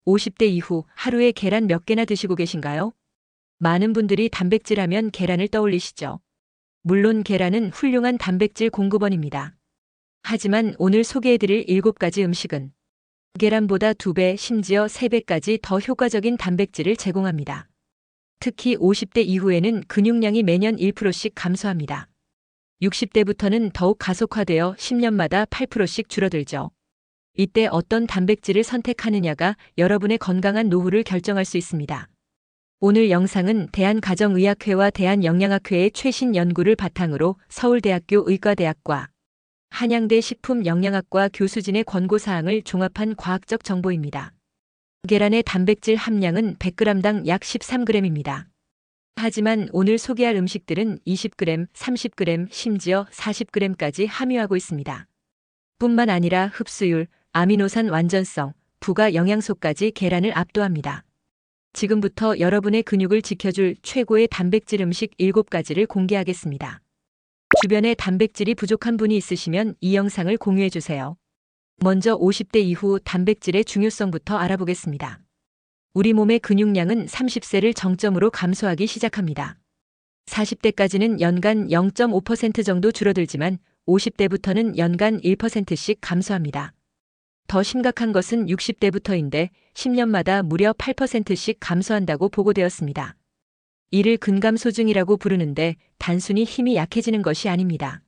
50대 이후 하루에 계란 몇 개나 드시고 계신가요? 많은 분들이 단백질 하면 계란을 떠올리시죠. 물론 계란은 훌륭한 단백질 공급원입니다. 하지만 오늘 소개해드릴 7가지 음식은 계란보다 2배, 심지어 3배까지 더 효과적인 단백질을 제공합니다. 특히 50대 이후에는 근육량이 매년 1%씩 감소합니다. 60대부터는 더욱 가속화되어 10년마다 8%씩 줄어들죠. 이때 어떤 단백질을 선택하느냐가 여러분의 건강한 노후를 결정할 수 있습니다. 오늘 영상은 대한가정의학회와 대한영양학회의 최신 연구를 바탕으로 서울대학교 의과대학과 한양대 식품영양학과 교수진의 권고사항을 종합한 과학적 정보입니다. 계란의 단백질 함량은 100g당 약 13g입니다. 하지만 오늘 소개할 음식들은 20g, 30g, 심지어 40g까지 함유하고 있습니다. 뿐만 아니라 흡수율, 아미노산 완전성, 부가 영양소까지 계란을 압도합니다. 지금부터 여러분의 근육을 지켜줄 최고의 단백질 음식 7가지를 공개하겠습니다. 주변에 단백질이 부족한 분이 있으시면 이 영상을 공유해주세요. 먼저 50대 이후 단백질의 중요성부터 알아보겠습니다. 우리 몸의 근육량은 30세를 정점으로 감소하기 시작합니다. 40대까지는 연간 0.5% 정도 줄어들지만 50대부터는 연간 1%씩 감소합니다. 더 심각한 것은 60대부터인데 10년마다 무려 8%씩 감소한다고 보고되었습니다. 이를 근감소증이라고 부르는데 단순히 힘이 약해지는 것이 아닙니다.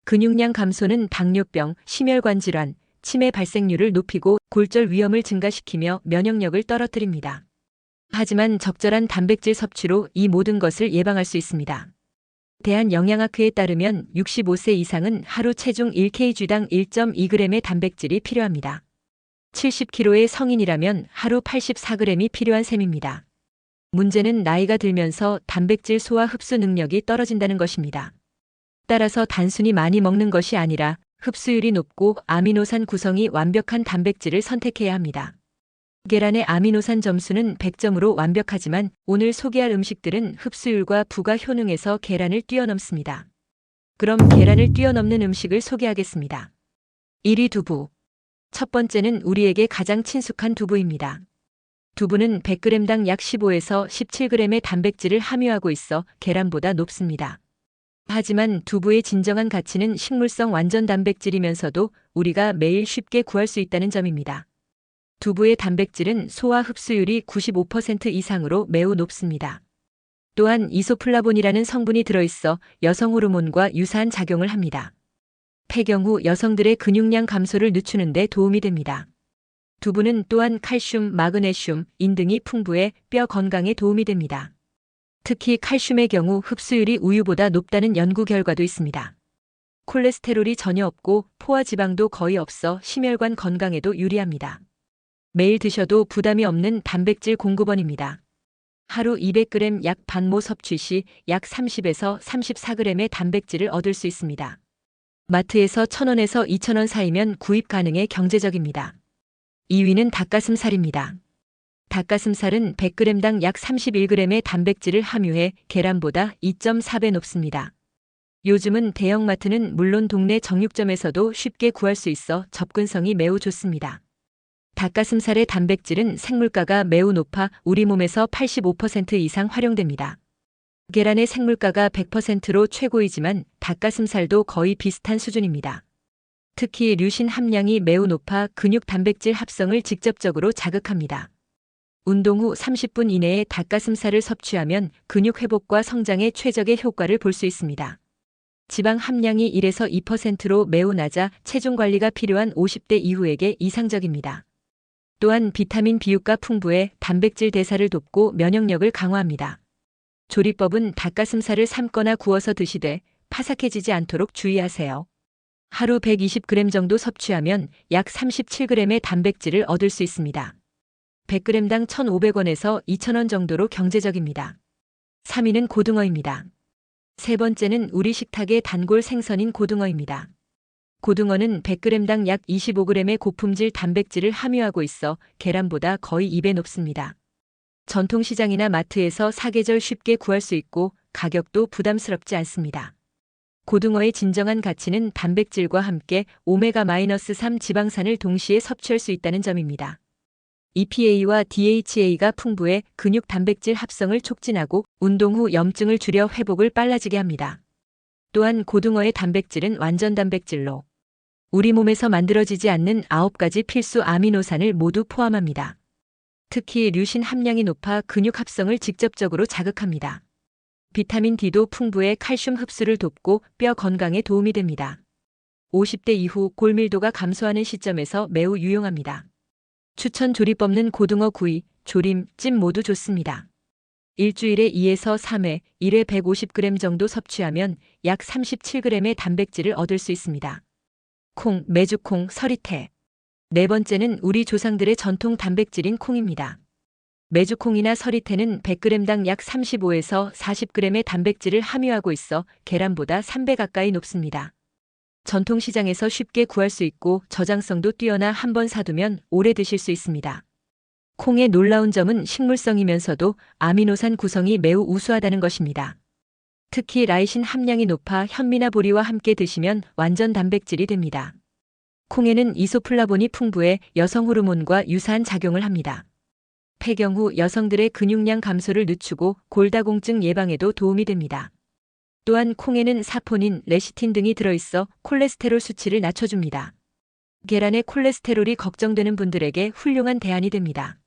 근육량 감소는 당뇨병, 심혈관 질환, 치매 발생률을 높이고 골절 위험을 증가시키며 면역력을 떨어뜨립니다. 하지만 적절한 단백질 섭취로 이 모든 것을 예방할 수 있습니다. 대한영양학회에 따르면 65세 이상은 하루 체중 1kg당 1.2g의 단백질이 필요합니다. 70kg의 성인이라면 하루 84g이 필요한 셈입니다. 문제는 나이가 들면서 단백질 소화 흡수 능력이 떨어진다는 것입니다. 따라서 단순히 많이 먹는 것이 아니라 흡수율이 높고 아미노산 구성이 완벽한 단백질을 선택해야 합니다. 계란의 아미노산 점수는 100점으로 완벽하지만 오늘 소개할 음식들은 흡수율과 부가 효능에서 계란을 뛰어넘습니다. 그럼 계란을 뛰어넘는 음식을 소개하겠습니다. 1위 두부. 첫 번째는 우리에게 가장 친숙한 두부입니다. 두부는 100g당 약 15에서 17g의 단백질을 함유하고 있어 계란보다 높습니다. 하지만 두부의 진정한 가치는 식물성 완전 단백질이면서도 우리가 매일 쉽게 구할 수 있다는 점입니다. 두부의 단백질은 소화 흡수율이 95% 이상으로 매우 높습니다. 또한 이소플라본이라는 성분이 들어있어 여성 호르몬과 유사한 작용을 합니다. 폐경 후 여성들의 근육량 감소를 늦추는 데 도움이 됩니다. 두부는 또한 칼슘, 마그네슘, 인 등이 풍부해 뼈 건강에 도움이 됩니다. 특히 칼슘의 경우 흡수율이 우유보다 높다는 연구 결과도 있습니다. 콜레스테롤이 전혀 없고 포화 지방도 거의 없어 심혈관 건강에도 유리합니다. 매일 드셔도 부담이 없는 단백질 공급원입니다. 하루 200g 약 반모 섭취 시 약 30에서 34g의 단백질을 얻을 수 있습니다. 마트에서 1,000원에서 2,000원 사이면 구입 가능해 경제적입니다. 2위는 닭가슴살입니다. 닭가슴살은 100g당 약 31g의 단백질을 함유해 계란보다 2.4배 높습니다. 요즘은 대형마트는 물론 동네 정육점에서도 쉽게 구할 수 있어 접근성이 매우 좋습니다. 닭가슴살의 단백질은 생물가가 매우 높아 우리 몸에서 85% 이상 활용됩니다. 계란의 생물가가 100%로 최고이지만 닭가슴살도 거의 비슷한 수준입니다. 특히 류신 함량이 매우 높아 근육 단백질 합성을 직접적으로 자극합니다. 운동 후 30분 이내에 닭가슴살을 섭취하면 근육 회복과 성장에 최적의 효과를 볼 수 있습니다. 지방 함량이 1에서 2%로 매우 낮아 체중 관리가 필요한 50대 이후에게 이상적입니다. 또한 비타민 B유가 풍부해 단백질 대사를 돕고 면역력을 강화합니다. 조리법은 닭가슴살을 삶거나 구워서 드시되 파삭해지지 않도록 주의하세요. 하루 120g 정도 섭취하면 약 37g의 단백질을 얻을 수 있습니다. 100g당 1,500원에서 2,000원 정도로 경제적입니다. 3위는 고등어입니다. 세 번째는 우리 식탁의 단골 생선인 고등어입니다. 고등어는 100g당 약 25g의 고품질 단백질을 함유하고 있어 계란보다 거의 2배 높습니다. 전통시장이나 마트에서 사계절 쉽게 구할 수 있고 가격도 부담스럽지 않습니다. 고등어의 진정한 가치는 단백질과 함께 오메가-3 지방산을 동시에 섭취할 수 있다는 점입니다. EPA와 DHA가 풍부해 근육 단백질 합성을 촉진하고 운동 후 염증을 줄여 회복을 빨라지게 합니다. 또한 고등어의 단백질은 완전 단백질로 우리 몸에서 만들어지지 않는 9가지 필수 아미노산을 모두 포함합니다. 특히 류신 함량이 높아 근육 합성을 직접적으로 자극합니다. 비타민 D도 풍부해 칼슘 흡수를 돕고 뼈 건강에 도움이 됩니다. 50대 이후 골밀도가 감소하는 시점에서 매우 유용합니다. 추천 조립 없는 고등어 구이, 조림, 찜 모두 좋습니다. 일주일에 2에서 3회, 1회 150g 정도 섭취하면 약 37g의 단백질을 얻을 수 있습니다. 콩, 메주콩, 서리태. 네 번째는 우리 조상들의 전통 단백질인 콩입니다. 메주콩이나 서리태는 100g당 약 35에서 40g의 단백질을 함유하고 있어 계란보다 3배 가까이 높습니다. 전통시장에서 쉽게 구할 수 있고 저장성도 뛰어나 한번 사두면 오래 드실 수 있습니다. 콩의 놀라운 점은 식물성이면서도 아미노산 구성이 매우 우수하다는 것입니다. 특히 라이신 함량이 높아 현미나 보리와 함께 드시면 완전 단백질이 됩니다. 콩에는 이소플라본이 풍부해 여성 호르몬과 유사한 작용을 합니다. 폐경 후 여성들의 근육량 감소를 늦추고 골다공증 예방에도 도움이 됩니다. 또한 콩에는 사포닌, 레시틴 등이 들어있어 콜레스테롤 수치를 낮춰줍니다. 계란의 콜레스테롤이 걱정되는 분들에게 훌륭한 대안이 됩니다.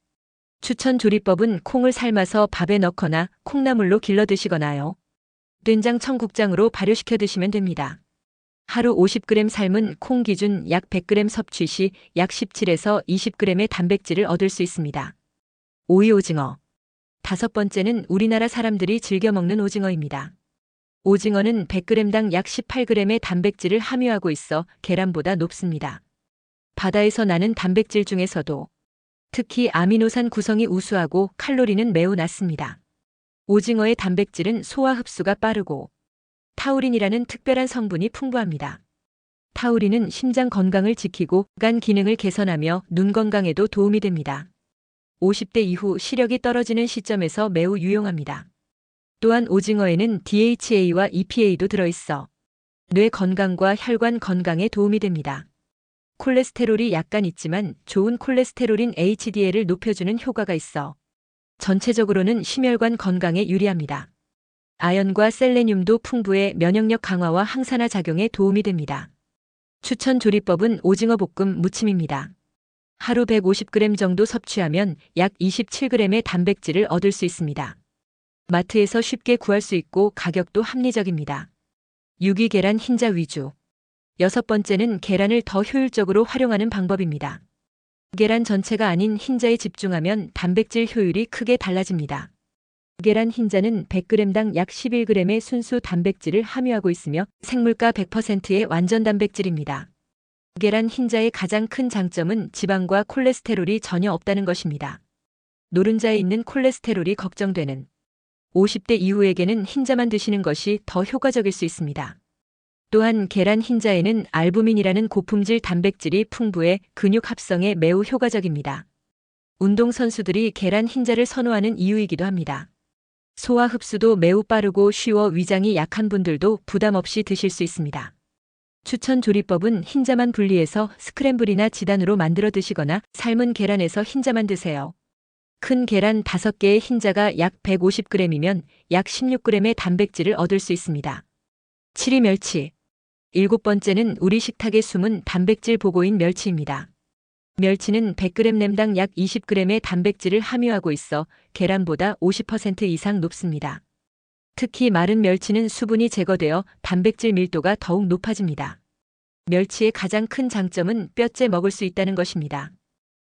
추천 조리법은 콩을 삶아서 밥에 넣거나 콩나물로 길러 드시거나요. 된장 청국장으로 발효시켜 드시면 됩니다. 하루 50g 삶은 콩 기준 약 100g 섭취 시 약 17에서 20g의 단백질을 얻을 수 있습니다. 오이 오징어. 다섯 번째는 우리나라 사람들이 즐겨 먹는 오징어입니다. 오징어는 100g당 약 18g의 단백질을 함유하고 있어 계란보다 높습니다. 바다에서 나는 단백질 중에서도 특히 아미노산 구성이 우수하고 칼로리는 매우 낮습니다. 오징어의 단백질은 소화 흡수가 빠르고 타우린이라는 특별한 성분이 풍부합니다. 타우린은 심장 건강을 지키고 간 기능을 개선하며 눈 건강에도 도움이 됩니다. 50대 이후 시력이 떨어지는 시점에서 매우 유용합니다. 또한 오징어에는 DHA와 EPA도 들어있어 뇌 건강과 혈관 건강에 도움이 됩니다. 콜레스테롤이 약간 있지만 좋은 콜레스테롤인 HDL을 높여주는 효과가 있어 전체적으로는 심혈관 건강에 유리합니다. 아연과 셀레늄도 풍부해 면역력 강화와 항산화 작용에 도움이 됩니다. 추천 조리법은 오징어 볶음 무침입니다. 하루 150g 정도 섭취하면 약 27g의 단백질을 얻을 수 있습니다. 마트에서 쉽게 구할 수 있고 가격도 합리적입니다. 유기계란 흰자 위주. 여섯 번째는 계란을 더 효율적으로 활용하는 방법입니다. 계란 전체가 아닌 흰자에 집중하면 단백질 효율이 크게 달라집니다. 계란 흰자는 100g당 약 11g의 순수 단백질을 함유하고 있으며 생물가 100%의 완전 단백질입니다. 계란 흰자의 가장 큰 장점은 지방과 콜레스테롤이 전혀 없다는 것입니다. 노른자에 있는 콜레스테롤이 걱정되는 50대 이후에게는 흰자만 드시는 것이 더 효과적일 수 있습니다. 또한 계란 흰자에는 알부민이라는 고품질 단백질이 풍부해 근육 합성에 매우 효과적입니다. 운동선수들이 계란 흰자를 선호하는 이유이기도 합니다. 소화 흡수도 매우 빠르고 쉬워 위장이 약한 분들도 부담 없이 드실 수 있습니다. 추천 조리법은 흰자만 분리해서 스크램블이나 지단으로 만들어 드시거나 삶은 계란에서 흰자만 드세요. 큰 계란 5개의 흰자가 약 150g이면 약 16g의 단백질을 얻을 수 있습니다. 칠이 멸치. 일곱 번째는 우리 식탁에 숨은 단백질 보고인 멸치입니다. 멸치는 100g 램당 약 20g의 단백질을 함유하고 있어 계란보다 50% 이상 높습니다. 특히 마른 멸치는 수분이 제거되어 단백질 밀도가 더욱 높아집니다. 멸치의 가장 큰 장점은 뼈째 먹을 수 있다는 것입니다.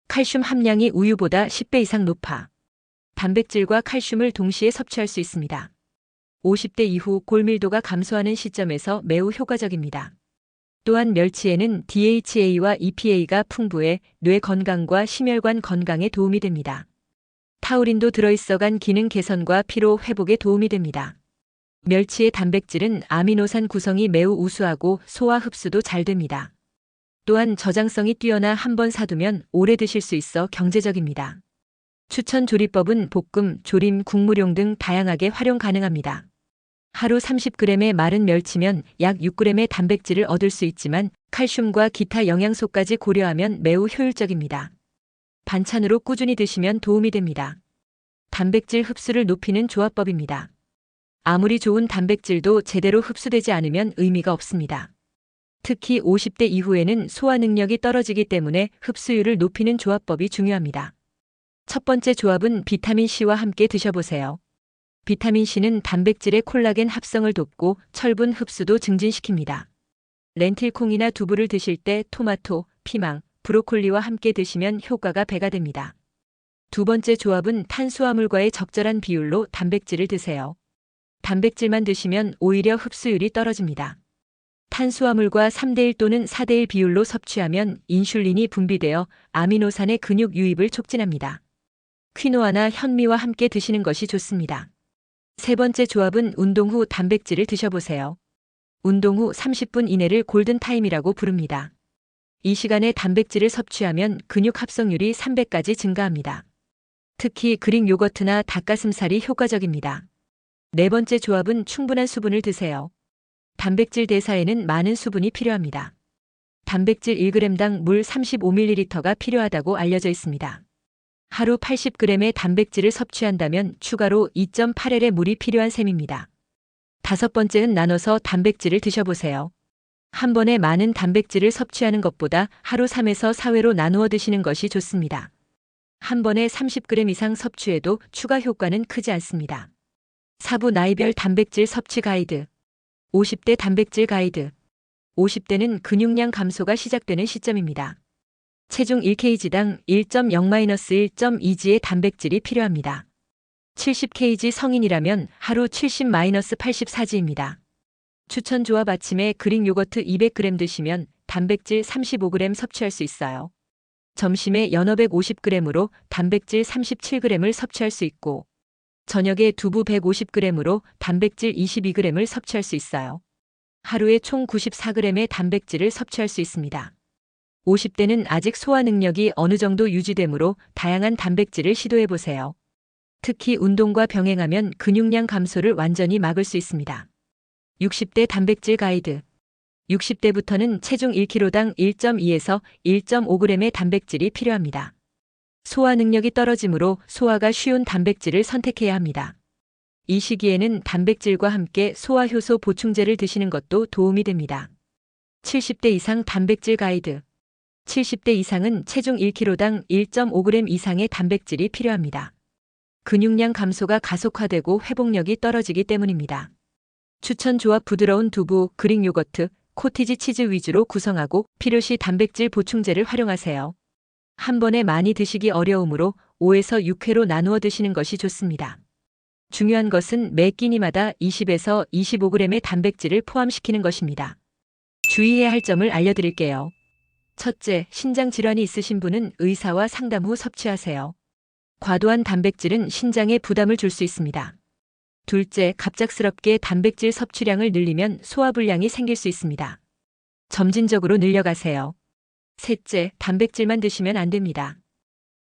칼슘 함량이 우유보다 10배 이상 높아 단백질과 칼슘을 동시에 섭취할 수 있습니다. 50대 이후 골밀도가 감소하는 시점에서 매우 효과적입니다. 또한 멸치에는 DHA와 EPA가 풍부해 뇌 건강과 심혈관 건강에 도움이 됩니다. 타우린도 들어있어 간 기능 개선과 피로 회복에 도움이 됩니다. 멸치의 단백질은 아미노산 구성이 매우 우수하고 소화 흡수도 잘 됩니다. 또한 저장성이 뛰어나 한번 사두면 오래 드실 수 있어 경제적입니다. 추천 조리법은 볶음, 조림, 국물용 등 다양하게 활용 가능합니다. 하루 30g의 마른 멸치면 약 6g의 단백질을 얻을 수 있지만 칼슘과 기타 영양소까지 고려하면 매우 효율적입니다. 반찬으로 꾸준히 드시면 도움이 됩니다. 단백질 흡수를 높이는 조합법입니다. 아무리 좋은 단백질도 제대로 흡수되지 않으면 의미가 없습니다. 특히 50대 이후에는 소화 능력이 떨어지기 때문에 흡수율을 높이는 조합법이 중요합니다. 첫 번째 조합은 비타민C와 함께 드셔보세요. 비타민C는 단백질의 콜라겐 합성을 돕고 철분 흡수도 증진시킵니다. 렌틸콩이나 두부를 드실 때 토마토, 피망, 브로콜리와 함께 드시면 효과가 배가 됩니다. 두 번째 조합은 탄수화물과의 적절한 비율로 단백질을 드세요. 단백질만 드시면 오히려 흡수율이 떨어집니다. 탄수화물과 3대1 또는 4대1 비율로 섭취하면 인슐린이 분비되어 아미노산의 근육 유입을 촉진합니다. 퀴노아나 현미와 함께 드시는 것이 좋습니다. 세 번째 조합은 운동 후 단백질을 드셔보세요. 운동 후 30분 이내를 골든타임이라고 부릅니다. 이 시간에 단백질을 섭취하면 근육 합성률이 300까지 증가합니다. 특히 그릭 요거트나 닭가슴살이 효과적입니다. 네 번째 조합은 충분한 수분을 드세요. 단백질 대사에는 많은 수분이 필요합니다. 단백질 1g당 물 35ml가 필요하다고 알려져 있습니다. 하루 80g의 단백질을 섭취한다면 추가로 2.8L의 물이 필요한 셈입니다. 다섯 번째는 나눠서 단백질을 드셔보세요. 한 번에 많은 단백질을 섭취하는 것보다 하루 3에서 4회로 나누어 드시는 것이 좋습니다. 한 번에 30g 이상 섭취해도 추가 효과는 크지 않습니다. 사부 나이별 단백질 섭취 가이드. 50대 단백질 가이드. 50대는 근육량 감소가 시작되는 시점입니다. 체중 1kg당 1.0-1.2g의 단백질이 필요합니다. 70kg 성인이라면 하루 70-84g입니다. 추천 조합 아침에 그릭 요거트 200g 드시면 단백질 35g 섭취할 수 있어요. 점심에 연어 150g으로 단백질 37g을 섭취할 수 있고 저녁에 두부 150g으로 단백질 22g을 섭취할 수 있어요. 하루에 총 94g의 단백질을 섭취할 수 있습니다. 50대는 아직 소화 능력이 어느 정도 유지되므로 다양한 단백질을 시도해보세요. 특히 운동과 병행하면 근육량 감소를 완전히 막을 수 있습니다. 60대 단백질 가이드. 60대부터는 체중 1kg당 1.2에서 1.5g의 단백질이 필요합니다. 소화 능력이 떨어지므로 소화가 쉬운 단백질을 선택해야 합니다. 이 시기에는 단백질과 함께 소화효소 보충제를 드시는 것도 도움이 됩니다. 70대 이상 단백질 가이드. 70대 이상은 체중 1kg당 1.5g 이상의 단백질이 필요합니다. 근육량 감소가 가속화되고 회복력이 떨어지기 때문입니다. 추천 조합 부드러운 두부, 그릭 요거트, 코티지 치즈 위주로 구성하고 필요시 단백질 보충제를 활용하세요. 한 번에 많이 드시기 어려우므로 5에서 6회로 나누어 드시는 것이 좋습니다. 중요한 것은 매 끼니마다 20에서 25g의 단백질을 포함시키는 것입니다. 주의해야 할 점을 알려드릴게요. 첫째, 신장 질환이 있으신 분은 의사와 상담 후 섭취하세요. 과도한 단백질은 신장에 부담을 줄 수 있습니다. 둘째, 갑작스럽게 단백질 섭취량을 늘리면 소화불량이 생길 수 있습니다. 점진적으로 늘려가세요. 셋째, 단백질만 드시면 안 됩니다.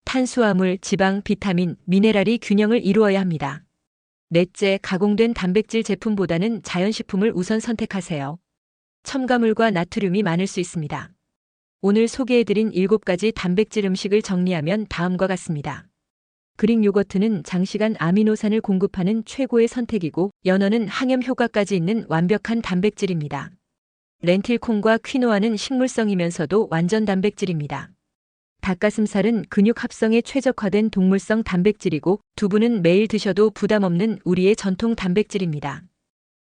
탄수화물, 지방, 비타민, 미네랄이 균형을 이루어야 합니다. 넷째, 가공된 단백질 제품보다는 자연식품을 우선 선택하세요. 첨가물과 나트륨이 많을 수 있습니다. 오늘 소개해드린 7가지 단백질 음식을 정리하면 다음과 같습니다. 그릭 요거트는 장시간 아미노산을 공급하는 최고의 선택이고 연어는 항염 효과까지 있는 완벽한 단백질입니다. 렌틸콩과 퀴노아는 식물성이면서도 완전 단백질입니다. 닭가슴살은 근육 합성에 최적화된 동물성 단백질이고 두부는 매일 드셔도 부담 없는 우리의 전통 단백질입니다.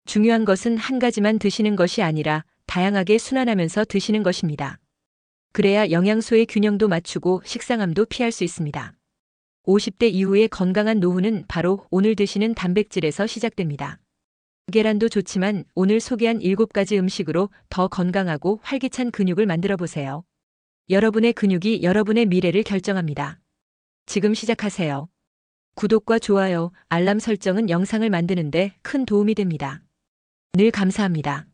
중요한 것은 한 가지만 드시는 것이 아니라 다양하게 순환하면서 드시는 것입니다. 그래야 영양소의 균형도 맞추고 식상함도 피할 수 있습니다. 50대 이후의 건강한 노후는 바로 오늘 드시는 단백질에서 시작됩니다. 계란도 좋지만 오늘 소개한 7가지 음식으로 더 건강하고 활기찬 근육을 만들어 보세요. 여러분의 근육이 여러분의 미래를 결정합니다. 지금 시작하세요. 구독과 좋아요, 알람 설정은 영상을 만드는데 큰 도움이 됩니다. 늘 감사합니다.